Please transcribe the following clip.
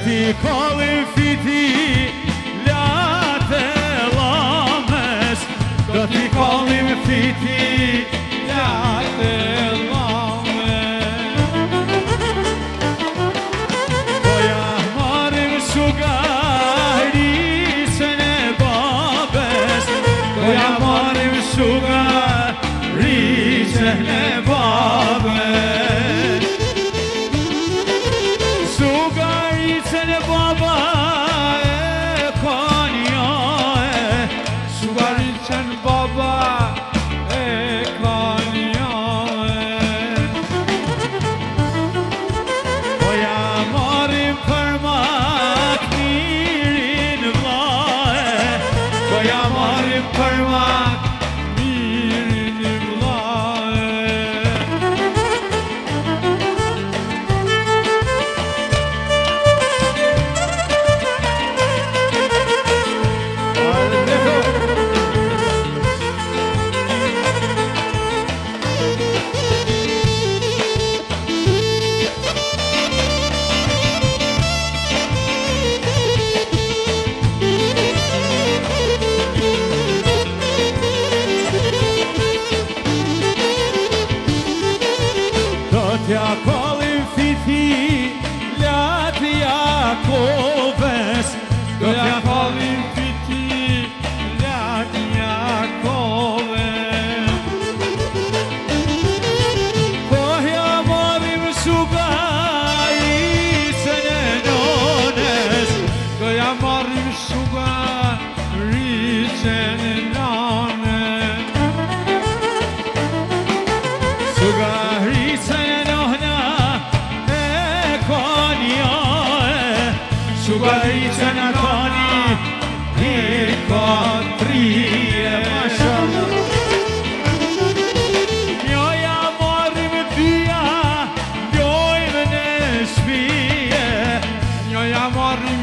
t'i kallim fiti latë lames, do t'i kallim fiti latë lames. Do ja marim sugarisën e babes, do ja marim sugarisën e babes. Sugarisën e baba e kanja e, sugarisën baba e kanja e. Po ja marim për mak mirin vla e, po ja marim për mak mirin vla e. Ja kallim fiti latë Jakoves, do ja kallim fiti latë Jakoves. Po ja marim sugarisën e nones, do ja marim sugarisën e nones. Sugarisën Sugarisën e tani i katrije, mashallah. Njoja marim dyja, njojmë në shpije, njoja marim